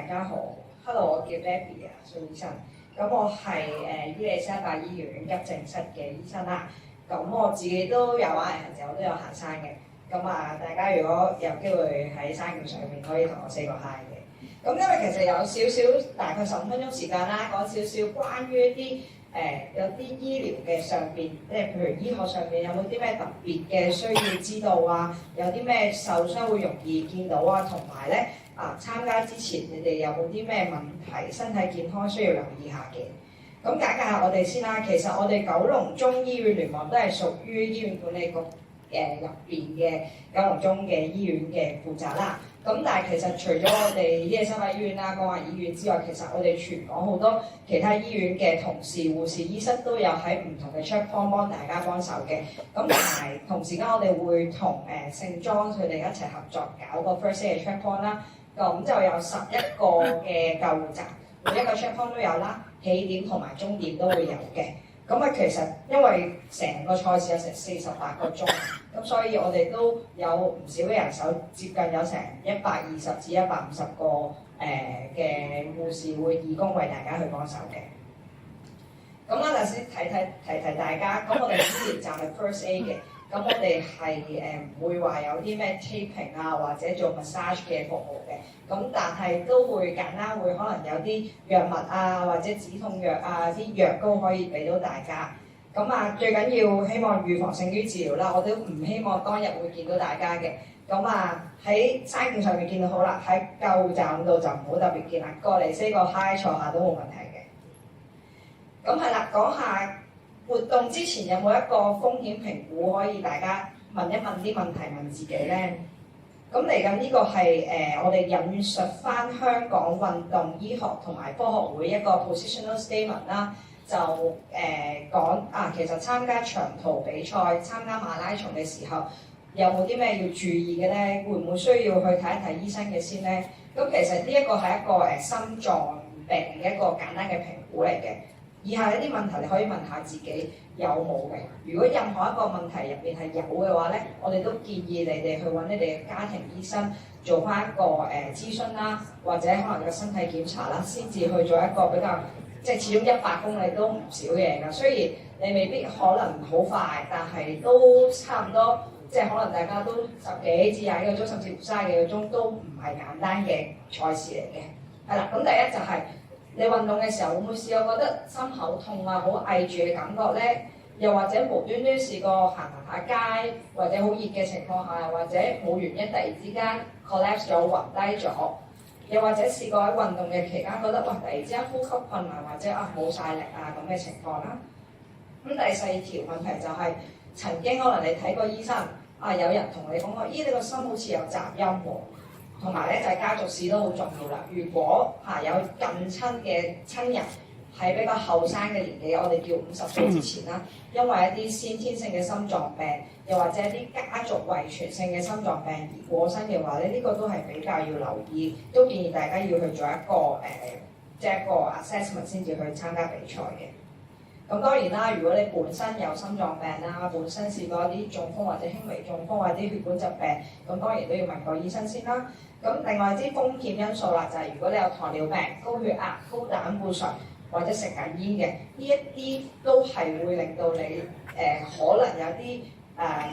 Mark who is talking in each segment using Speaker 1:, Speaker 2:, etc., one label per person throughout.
Speaker 1: 大家好，Hello，我叫 Debbie 啊，蘇醫生。咁我係伊利沙伯醫院急症室嘅醫生啦。咁我自己都有玩嘅時候，我都有行山嘅。咁大家如果有機會喺山徑上面，可以同我 say 個 hi 嘅。咁因為其實有少少大概15分鐘時間啦，講少少關於一啲有啲醫療嘅上邊，即係譬如醫學上面有冇啲咩特別嘅需要知道啊？有啲咩受傷會容易見到啊？同埋咧參加之前你哋有冇啲咩問題、身體健康需要留意下嘅？咁簡介下我哋先啦。其實我哋九龍中醫院聯網都係屬於醫院管理局入邊嘅九龍中嘅醫院嘅負責啦。咁但係其實除咗我哋伊利沙伯醫院啦、光華醫院之外，其實我哋全港好多其他醫院嘅同事、護士、醫生都有喺唔同嘅 check point 幫大家幫手嘅。咁同埋同時間我哋會同聖莊佢哋一齊合作搞個 first aid check point 啦。咁就有11個嘅救護站，每一個 check point 都有啦，起點同埋終點都會有嘅。咁其實因為成個賽事有成48個鐘，咁所以我哋都有唔少嘅人手，接近有成120至150個嘅護士會義工為大家去幫手嘅。咁我頭先提大家，咁我哋醫療站係 first aid 嘅。咁我哋係唔會話有啲咩 taping 啊，或者做 massage 嘅服務嘅。咁但係都會簡單會可能有啲藥物啊，或者止痛藥啊，啲藥膏可以俾到大家。咁最緊要希望預防勝於治療啦。我都唔希望當日會見到大家嘅。咁喺山徑上面見到好啦，喺救護站度就唔好特別見啦。過嚟 say 個 hi 坐下都冇問題嘅。咁係啦，講下活動之前有冇一個風險評估，可以大家問一問啲問題問自己咧？咁嚟緊呢個係我哋引述翻香港運動醫學同埋科學會一個 positional statement 啦，就講其實參加長途比賽、參加馬拉松嘅時候，有冇啲咩要注意嘅咧？會唔會需要去睇一睇醫生嘅先咧？咁其實呢一個係一個心臟病嘅一個簡單嘅評估嚟嘅。以下一啲問題你可以問下自己有冇嘅。如果任何一個問題入邊係有嘅話咧，我哋都建議你哋去揾你哋嘅家庭醫生做翻一個諮詢啦，或者可能個身體檢查啦，先至去做一個比較，即係始終100公里都唔少嘅㗎。雖然你未必可能好快，但係都差唔多，即係可能大家都10幾至20幾個鐘，甚至乎30幾個鐘都唔係簡單嘅賽事嚟嘅。係啦，咁第一就係你運動嘅時候會唔會試過覺得心口痛啊、好翳住嘅感覺咧？又或者無端端試過行下街，或者好熱嘅情況下，或者冇原因突然之間 collapse 咗、暈低咗，又或者試過喺運動嘅期間覺得突然之間呼吸困難，或者冇晒力咁嘅情況啦。咁第4條問題就係曾經可能你睇過醫生有人同你講過，你個心好似有雜音喎。同埋咧就係家族史都好重要啦。如果有近親嘅親人係比較後生嘅年紀，我哋叫50歲之前啦，因為一啲先天性嘅心臟病，又或者一啲家族遺傳性嘅心臟病而過身嘅話咧，呢個都係比較要留意，都建議大家要去做一個即係一個 assessment 先至去參加比賽嘅。咁當然啦，如果你本身有心臟病啦，本身試過一啲中風或者輕微中風或者血管疾病，咁當然都要問個醫生先啦。咁另外啲風險因素啦，就係如果你有糖尿病、高血壓、高膽固醇或者食緊煙嘅，呢一啲都係會令到你可能有啲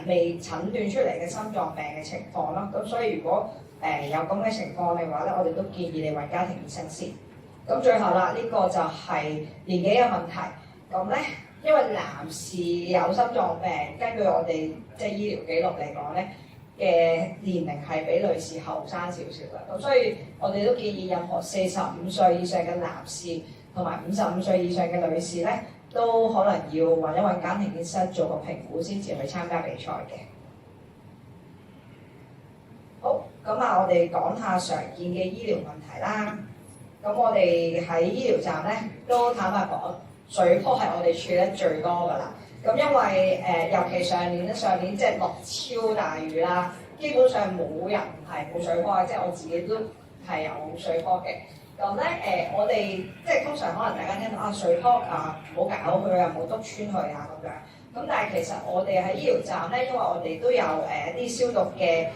Speaker 1: 未診斷出嚟嘅心臟病嘅情況咯。咁所以如果有咁嘅情況嘅話咧，我哋都建議你揾家庭醫生先。咁最後啦，呢個就係年紀嘅問題。咁咧，因為男士有心臟病，根據我哋即係醫療記錄嚟講咧，嘅年齡係比女士後生少少嘅。咁所以我哋都建議任何45歲以上嘅男士同埋55歲以上嘅女士咧，都可能要揾一揾家庭醫生做個評估先至去參加比賽嘅。好，咁我哋講下常見嘅醫療問題啦。咁我哋喺醫療站咧，都坦白講，水泡係我哋處理得最多㗎啦。咁因為尤其上年即係落超大雨啦，基本上冇人係冇水泡嘅，即係我自己都係有水泡嘅。咁咧我哋即係通常可能大家聽到水泡唔好搞佢唔好篤穿佢咁樣。咁但係其實我哋喺醫療站咧，因為我哋都有一啲消毒嘅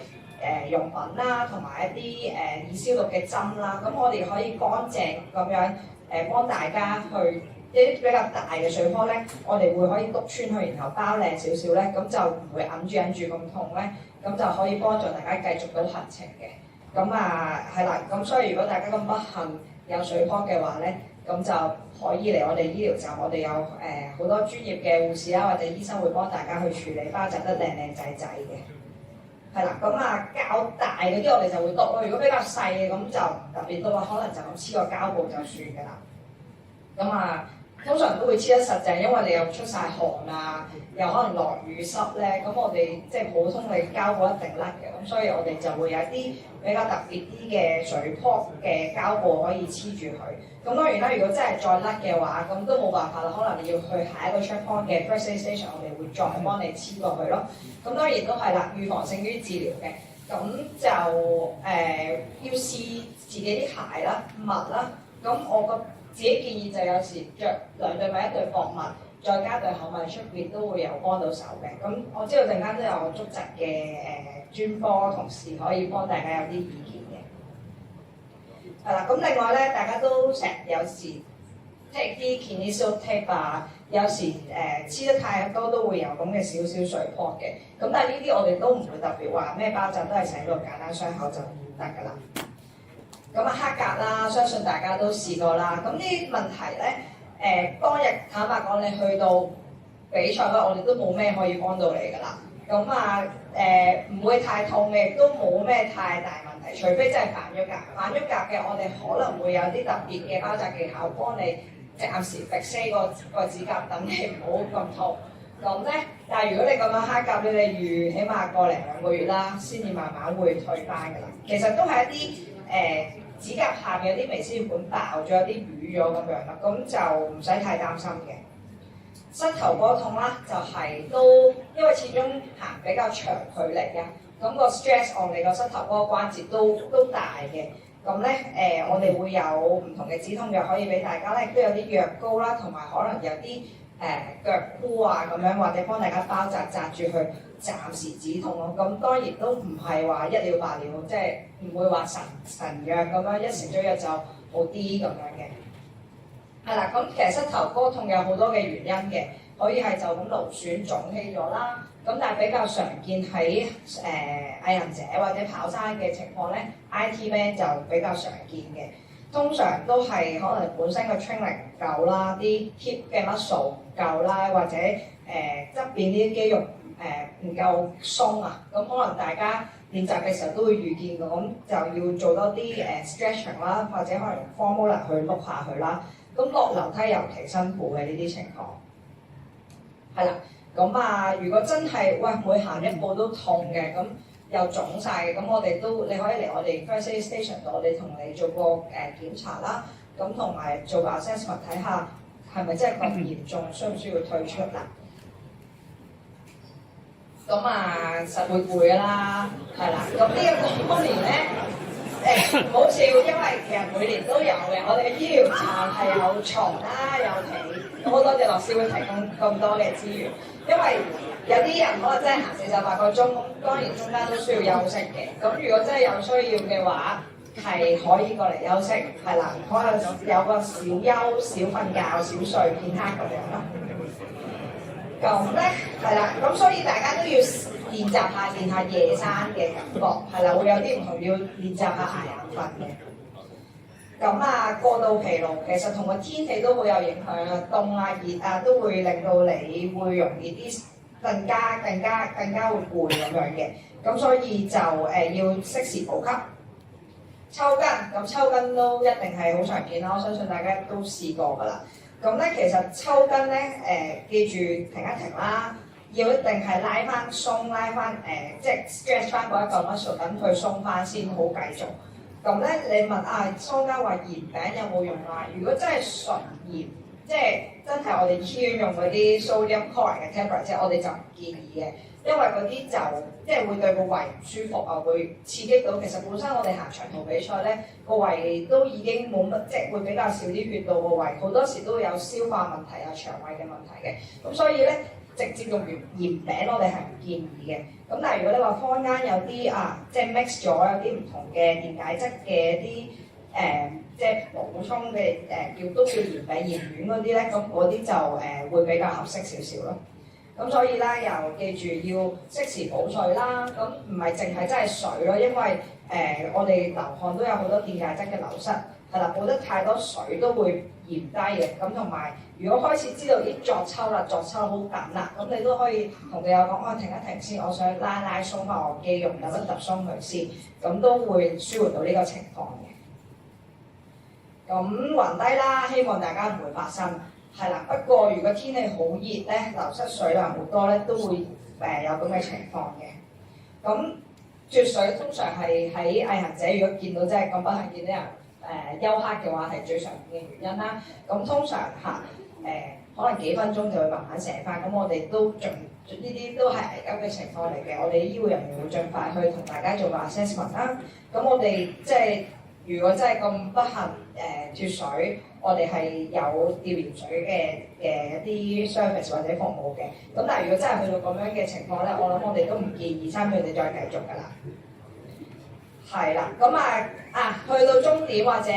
Speaker 1: 用品啦，同埋一啲易消毒嘅針啦，咁我哋可以乾淨咁樣幫大家去一啲比較大嘅水泡咧，我哋會可以篤穿去，然後包靚少少咧，咁就唔會揞住咁痛咧，咁就可以幫助大家繼續到行程嘅。咁係啦，咁所以如果大家咁不幸有水泡嘅話咧，咁就可以嚟我哋醫療站，我哋有好多專業嘅護士啦或者醫生會幫大家去處理，包紮得靚仔仔嘅。係啦，咁較大嗰啲我哋就會篤咯，如果比較細嘅咁就唔特別多，可能就咁黐個膠布就算㗎啦。咁通常都會黐得實淨，因為你又出晒汗啊，又可能落雨濕咧，咁我哋即係普通嘅膠布一定甩嘅，咁所以我哋就會有啲比較特別啲嘅水泡嘅膠布可以黐住佢。咁當然啦，如果真係再甩嘅話，咁都冇辦法啦，可能你要去下一個 checkpoint 嘅 first aid station，我哋會再幫你黐過去咯。咁當然都係啦，預防勝於治療嘅。咁就要試自己啲鞋啦、襪啦。咁我個自己建議就有時着2對襪1對薄襪，再加對厚襪出邊都會有幫到手嘅。咁我知道陣間都有足疾嘅專科同事可以幫大家有啲意見嘅。係啦，咁另外咧，大家都成日有時 take 啲 Kinesis tape 啊，有時黐得太多都會有咁嘅少少水泡嘅。咁但係呢啲我哋都唔會特別話咩包紮，都係寫個簡單傷口就得㗎啦。咁黑格啦，相信大家都試過啦。咁呢啲問題咧，當日坦白講，你去到比賽咧，我哋都冇咩可以幫到你㗎啦。咁唔會太痛嘅，亦都冇咩太大問題，除非真係反咗格。反咗格嘅，我哋可能會有啲特別嘅包紮技巧，幫你暫時 fix 個指甲，等你唔好咁痛。咁咧，但係如果你咁樣黑格咧，你預起碼個零2個月啦，先至慢慢會退翻㗎啦。其實都係一啲指甲下面有啲微絲血管爆咗，有啲瘀咗咁樣啦，咁就唔使太擔心嘅。膝頭哥痛啦，就係都因為始終行比較長距離啊，咁個 stress on 你個膝頭哥關節都大嘅。咁咧我哋會有唔同嘅止痛藥可以俾大家咧，亦都有啲藥膏啦，同埋可能有啲腳箍啊咁樣，或者幫大家包紮住去暫時止痛咯。咁當然都唔係話一了百了，即係唔會話神藥咁樣一食咗藥就好啲咁樣嘅。係啦，咁其實膝頭哥痛有好多嘅原因嘅，可以係就咁勞損腫起咗啦。咁但係比較常見喺毅行者或者跑山嘅情況咧 ，IT band 就比較常見嘅。通常都係可能本身個 training 唔夠啦，啲 hip 嘅 muscle 唔夠啦，或者側邊啲肌肉唔夠鬆啊，咁可能大家練習嘅時候都會遇見嘅，咁就要做多啲stretching 啦，或者可能 formula 去碌下去啦。咁落樓梯尤其辛苦嘅呢啲情況。係啦，咁如果真係每行一步都痛嘅，咁又腫晒嘅，咁我哋你可以嚟我哋 first aid station 度，我哋同你做個檢查啦，咁同埋做個 assessment 睇下係咪真係咁嚴重，需唔需要退出啦？咁實會攰㗎啦，係啦。咁呢一個年咧，唔好笑，因為其實每年都有嘅。我哋嘅醫療站係有床啦，有被，好多謝樂師會提供咁多嘅資源。因為有啲人可能真係行48個鐘，咁當然中間都需要休息嘅。咁如果真係有需要嘅話，係可以過嚟休息，係啦，可能有個小休、小瞓覺、小睡片刻咁樣咯。咁咧係啦，咁所以大家都要練下夜山嘅感覺，係啦，會有啲唔同，要練習下捱眼瞓嘅。咁過度疲勞其實同個天氣都好有影響啊，凍熱都會令到你會容易啲更加會攰咁樣嘅。咁所以就要適時補給。抽筋，咁抽筋都一定係好常見啦，我相信大家都試過㗎啦。咁咧其實抽筋咧記住停一停啦，要一定係拉翻即係 stretch 翻嗰一嚿 muscle， 等佢鬆翻先好繼續。咁咧你問坊間話鹽餅有冇用啊？如果真係純鹽，即係真係我哋醫院用嗰啲 sodium chloride 嘅 tablet， 即係我哋就唔建議嘅，因為嗰啲就即係會對個胃唔舒服啊，會刺激到。其實本身我哋行長途比賽咧，個胃都已經冇乜，即係會比較少啲血到個胃，好多時都會有消化問題啊、腸胃嘅問題嘅。咁所以咧就直接用鹽餅，我哋係唔建議嘅。咁但係如果你話坊間有啲即係 mix 咗有啲唔同嘅電解質嘅一啲即係補充嘅都叫鹽餅鹽丸嗰啲咧，咁嗰啲就會比較合適少少咯。咁所以咧又記住要適時補水啦。咁唔係淨係真係水咯，因為我哋流汗都有好多電解質嘅流失，係啦，補得太多水都會鹽低嘅。咁同埋如果開始知道啲作抽啦，作抽好緊啦，咁你都可以同隊友講：我停一停先，我想拉鬆翻我肌肉，揼一揼鬆佢先，咁都會舒緩到呢個情況嘅。咁暈低啦，希望大家唔會發生。係啦，不過如果天氣好熱咧，流失水量好多咧，都會有咁嘅情況嘅。咁啜水通常係喺毅行者，如果見到真係咁不幸見到人休克嘅話，係最常見嘅原因啦。咁通常可能幾分鐘就會慢慢醒翻。咁我哋都呢啲都係危急嘅情況嚟嘅。我哋醫護人員會盡快去同大家做個 assessment 啦。咁我哋即係如果真係咁不幸啜水，我哋係有吊鹽水嘅一啲 service 或者服務嘅。咁但係如果真係去到咁樣嘅情況咧，我諗我哋都唔建議參與佢哋再繼續㗎啦。係啦，咁去到終點或者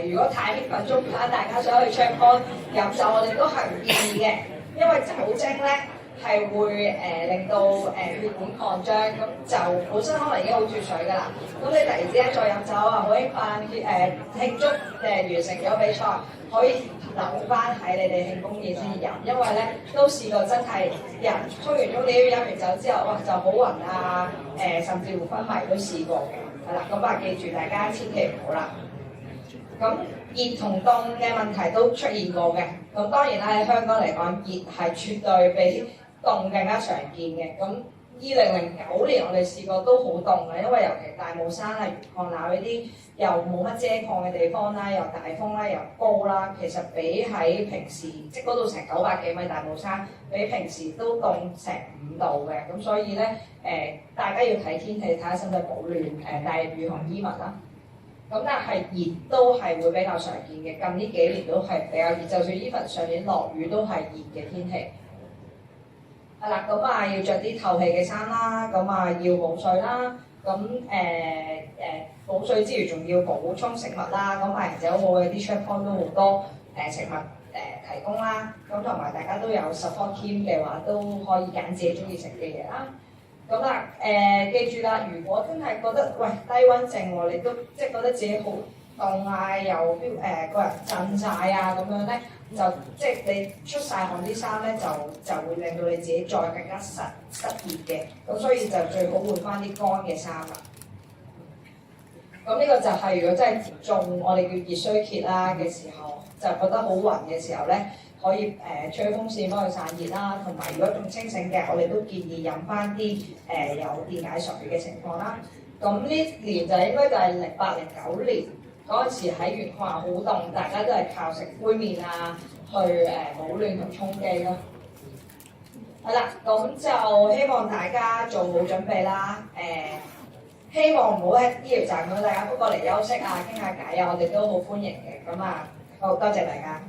Speaker 1: 如果太興奮中間大家想去 check on 飲酒，我哋都係唔建議嘅，因為酒精咧係會令到血管擴張，咁就本身可能已經好脱水㗎啦。咁你突然之間再飲酒好興奮，慶祝完成咗比賽，可以留翻喺你哋慶功宴先飲，因為咧都試過真係人沖完終點飲完酒之後，哇就好暈啊，甚至乎昏迷都試過嘅。係啦，咁記住大家千祈唔好啦。咁熱同凍嘅問題都出現過嘅。咁當然啦，喺香港嚟講，熱係絕對比凍更加常見嘅。咁2009年我哋試過都好凍嘅，因為尤其大帽山啊、鉛礦鬧呢啲又冇乜遮蓋嘅地方啦，又大風啦，又高啦，其實比喺平時即嗰度成900幾米大帽山，比平時都凍成5度嘅。咁所以咧大家要睇天氣，睇下使唔使保暖，帶雨同衣物啦。咁但係熱都係會比較常見嘅，近呢幾年都係比較熱，就算even上年落雨都係熱嘅天氣。係啦，咁要着啲透氣嘅衫啦，咁要補水啦，咁補水之餘仲要補充食物啦，咁毅行者好嘅啲 check point 都好多食物提供啦，咁同埋大家都有 support team 嘅話，都可以揀自己中意食嘅嘢啦。咁記住啦，如果真係覺得低溫症喎，你都即係覺得自己好凍啊，又個人震晒啊咁樣咧，就即係你出晒汗啲衫咧，就會令到你自己再更加失熱嘅。咁所以就最好換翻啲乾嘅衫啦。咁呢個就係如果真係中我哋叫熱衰竭啦嘅時候，就覺得好暈嘅時候咧，可以吹風扇幫佢散熱啦。同埋如果仲清醒嘅，我哋都建議飲翻啲有電解水嘅情況啦。咁呢年就應該就係08、09年嗰陣時喺鉛礦好凍，大家都係靠食杯麵啊去保暖同充飢咯。係啦，咁就希望大家做好準備啦。希望唔好喺醫療站咁，大家不過嚟休息啊、傾下偈啊，我哋都好歡迎嘅。好多謝大家。